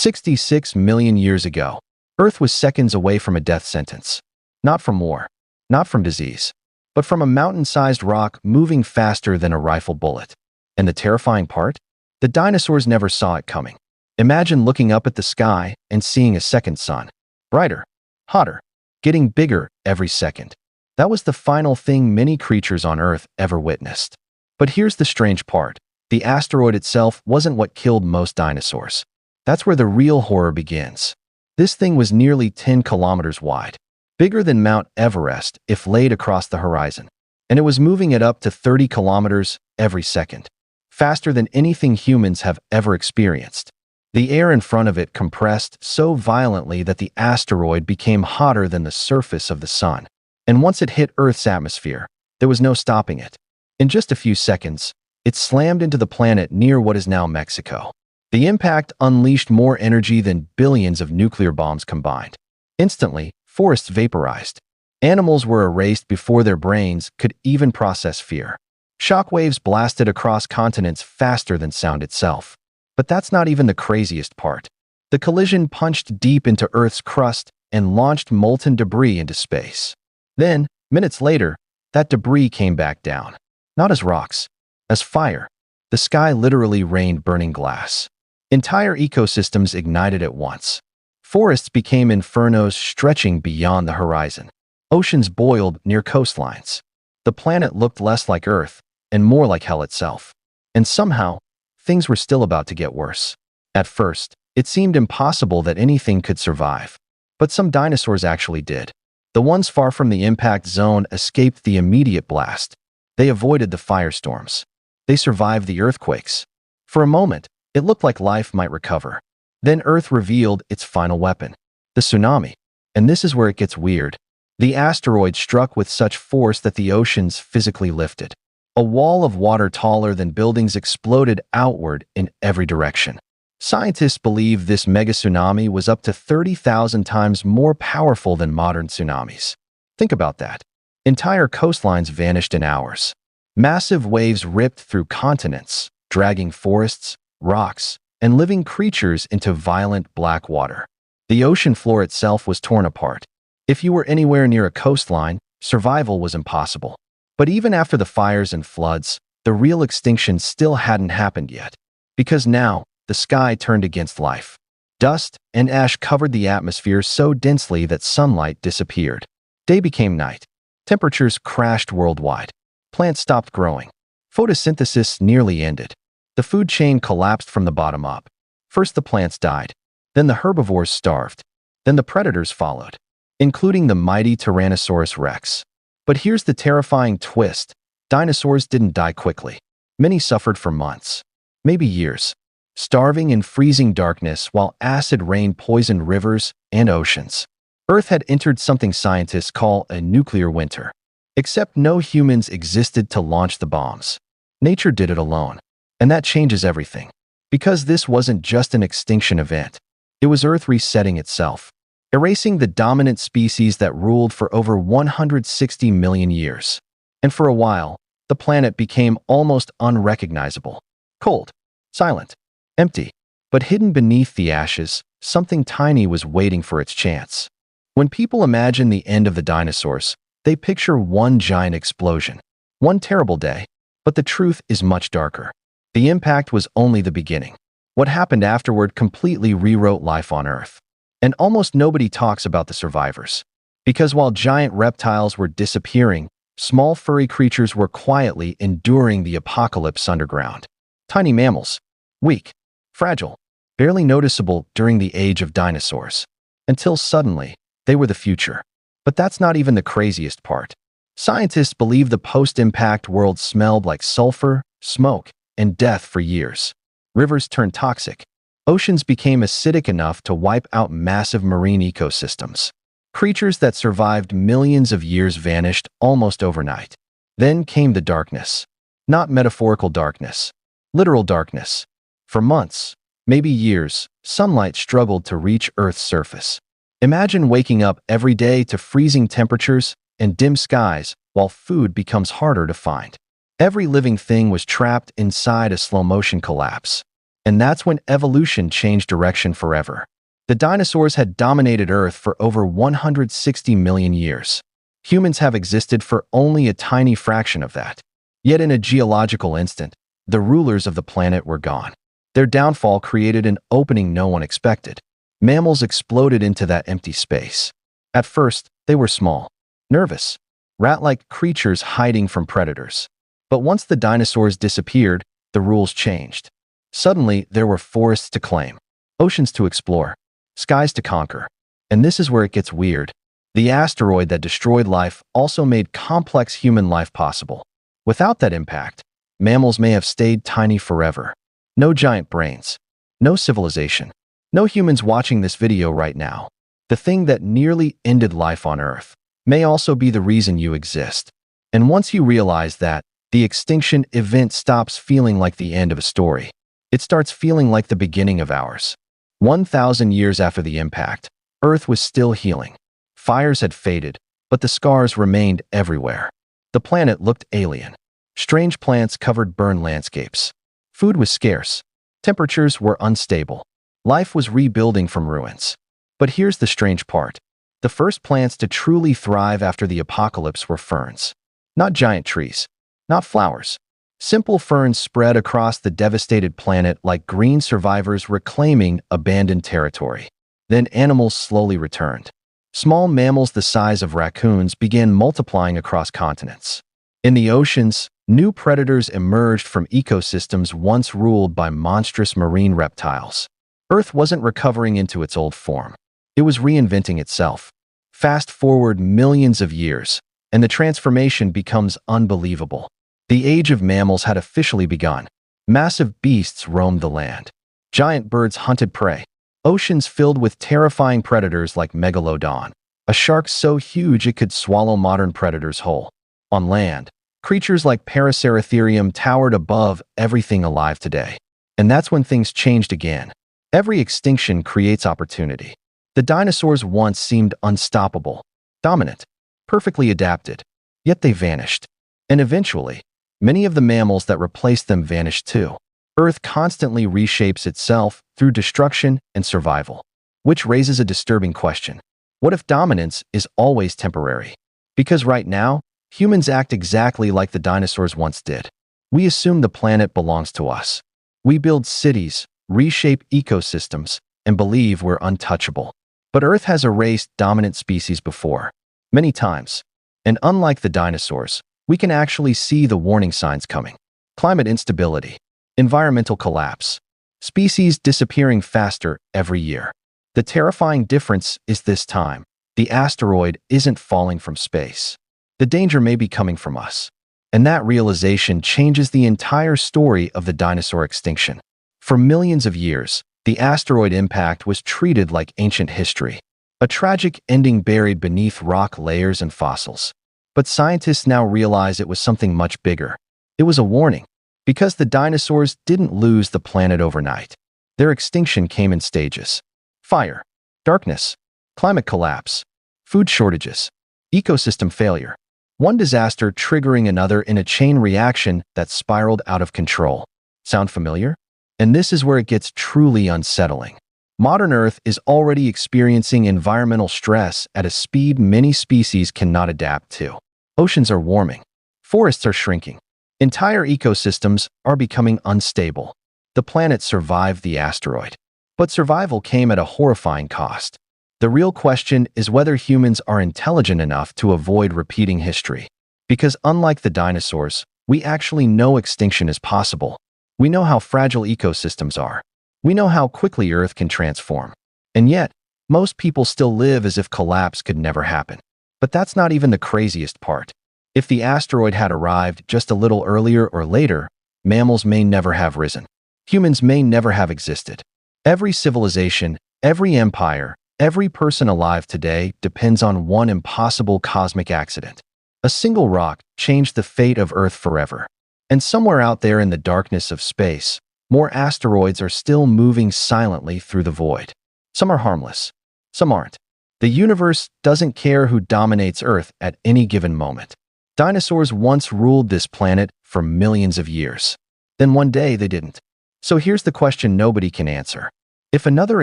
66 million years ago, Earth was seconds away from a death sentence. Not from war, not from disease, but from a mountain-sized rock moving faster than a rifle bullet. And the terrifying part? The dinosaurs never saw it coming. Imagine looking up at the sky and seeing a second sun. Brighter, hotter, getting bigger every second. That was the final thing many creatures on Earth ever witnessed. But here's the strange part. The asteroid itself wasn't what killed most dinosaurs. That's where the real horror begins. This thing was nearly 10 kilometers wide, bigger than Mount Everest if laid across the horizon, and it was moving at up to 30 kilometers every second, faster than anything humans have ever experienced. The air in front of it compressed so violently that the asteroid became hotter than the surface of the sun. And once it hit Earth's atmosphere, there was no stopping it. In just a few seconds, it slammed into the planet near what is now Mexico. The impact unleashed more energy than billions of nuclear bombs combined. Instantly, forests vaporized. Animals were erased before their brains could even process fear. Shockwaves blasted across continents faster than sound itself. But that's not even the craziest part. The collision punched deep into Earth's crust and launched molten debris into space. Then, minutes later, that debris came back down. Not as rocks, as fire. The sky literally rained burning glass. Entire ecosystems ignited at once. Forests became infernos stretching beyond the horizon. Oceans boiled near coastlines. The planet looked less like Earth and more like hell itself. And somehow, things were still about to get worse. At first, it seemed impossible that anything could survive. But some dinosaurs actually did. The ones far from the impact zone escaped the immediate blast. They avoided the firestorms. They survived the earthquakes. For a moment, it looked like life might recover. Then Earth revealed its final weapon, the tsunami. And this is where it gets weird. The asteroid struck with such force that the oceans physically lifted. A wall of water taller than buildings exploded outward in every direction. Scientists believe this mega tsunami was up to 30,000 times more powerful than modern tsunamis. Think about that. Entire coastlines vanished in hours. Massive waves ripped through continents, dragging forests, rocks, and living creatures into violent black water. The ocean floor itself was torn apart. If you were anywhere near a coastline, survival was impossible. But even after the fires and floods, the real extinction still hadn't happened yet. Because now, the sky turned against life. Dust and ash covered the atmosphere so densely that sunlight disappeared. Day became night. Temperatures crashed worldwide. Plants stopped growing. Photosynthesis nearly ended. The food chain collapsed from the bottom up. First the plants died. Then the herbivores starved. Then the predators followed, including the mighty Tyrannosaurus rex. But here's the terrifying twist. Dinosaurs didn't die quickly. Many suffered for months, maybe years, starving in freezing darkness while acid rain poisoned rivers and oceans. Earth had entered something scientists call a nuclear winter. Except no humans existed to launch the bombs. Nature did it alone. And that changes everything. Because this wasn't just an extinction event. It was Earth resetting itself, erasing the dominant species that ruled for over 160 million years. And for a while, the planet became almost unrecognizable. Cold, silent, empty. But hidden beneath the ashes, something tiny was waiting for its chance. When people imagine the end of the dinosaurs, they picture one giant explosion, one terrible day. But the truth is much darker. The impact was only the beginning. What happened afterward completely rewrote life on Earth. And almost nobody talks about the survivors. Because while giant reptiles were disappearing, small furry creatures were quietly enduring the apocalypse underground. Tiny mammals, weak, fragile, barely noticeable during the age of dinosaurs. Until suddenly, they were the future. But that's not even the craziest part. Scientists believe the post-impact world smelled like sulfur, smoke, and death for years. Rivers turned toxic. Oceans became acidic enough to wipe out massive marine ecosystems. Creatures that survived millions of years vanished almost overnight. Then came the darkness. Not metaphorical darkness. Literal darkness. For months, maybe years, sunlight struggled to reach Earth's surface. Imagine waking up every day to freezing temperatures and dim skies while food becomes harder to find. Every living thing was trapped inside a slow-motion collapse. And that's when evolution changed direction forever. The dinosaurs had dominated Earth for over 160 million years. Humans have existed for only a tiny fraction of that. Yet in a geological instant, the rulers of the planet were gone. Their downfall created an opening no one expected. Mammals exploded into that empty space. At first, they were small, nervous, rat-like creatures hiding from predators. But once the dinosaurs disappeared, the rules changed. Suddenly, there were forests to claim, oceans to explore, skies to conquer. And this is where it gets weird. The asteroid that destroyed life also made complex human life possible. Without that impact, mammals may have stayed tiny forever. No giant brains, no civilization, no humans watching this video right now. The thing that nearly ended life on Earth may also be the reason you exist. And once you realize that, the extinction event stops feeling like the end of a story. It starts feeling like the beginning of ours. 1,000 years after the impact, Earth was still healing. Fires had faded, but the scars remained everywhere. The planet looked alien. Strange plants covered burned landscapes. Food was scarce. Temperatures were unstable. Life was rebuilding from ruins. But here's the strange part. The first plants to truly thrive after the apocalypse were ferns. Not giant trees. Not flowers. Simple ferns spread across the devastated planet like green survivors reclaiming abandoned territory. Then animals slowly returned. Small mammals the size of raccoons began multiplying across continents. In the oceans, new predators emerged from ecosystems once ruled by monstrous marine reptiles. Earth wasn't recovering into its old form. It was reinventing itself. Fast forward millions of years, and the transformation becomes unbelievable. The age of mammals had officially begun. Massive beasts roamed the land. Giant birds hunted prey. Oceans filled with terrifying predators like megalodon, a shark so huge it could swallow modern predators whole. On land, creatures like Paraceratherium towered above everything alive today. And that's when things changed again. Every extinction creates opportunity. The dinosaurs once seemed unstoppable, dominant, perfectly adapted, yet they vanished. And eventually, many of the mammals that replaced them vanished too. Earth constantly reshapes itself through destruction and survival, which raises a disturbing question. What if dominance is always temporary? Because right now, humans act exactly like the dinosaurs once did. We assume the planet belongs to us. We build cities, reshape ecosystems, and believe we're untouchable. But Earth has erased dominant species before, many times. And unlike the dinosaurs, we can actually see the warning signs coming. Climate instability, environmental collapse, species disappearing faster every year. The terrifying difference is this time, the asteroid isn't falling from space. The danger may be coming from us. And that realization changes the entire story of the dinosaur extinction. For millions of years, the asteroid impact was treated like ancient history, a tragic ending buried beneath rock layers and fossils. But scientists now realize it was something much bigger. It was a warning. Because the dinosaurs didn't lose the planet overnight. Their extinction came in stages. Fire, darkness, climate collapse, food shortages, ecosystem failure. One disaster triggering another in a chain reaction that spiraled out of control. Sound familiar? And this is where it gets truly unsettling. Modern Earth is already experiencing environmental stress at a speed many species cannot adapt to. Oceans are warming. Forests are shrinking. Entire ecosystems are becoming unstable. The planet survived the asteroid. But survival came at a horrifying cost. The real question is whether humans are intelligent enough to avoid repeating history. Because unlike the dinosaurs, we actually know extinction is possible. We know how fragile ecosystems are. We know how quickly Earth can transform. And yet, most people still live as if collapse could never happen. But that's not even the craziest part. If the asteroid had arrived just a little earlier or later, mammals may never have risen. Humans may never have existed. Every civilization, every empire, every person alive today depends on one impossible cosmic accident. A single rock changed the fate of Earth forever. And somewhere out there in the darkness of space, more asteroids are still moving silently through the void. Some are harmless. Some aren't. The universe doesn't care who dominates Earth at any given moment. Dinosaurs once ruled this planet for millions of years. Then one day they didn't. So here's the question nobody can answer. If another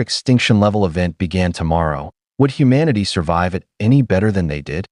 extinction-level event began tomorrow, would humanity survive it any better than they did?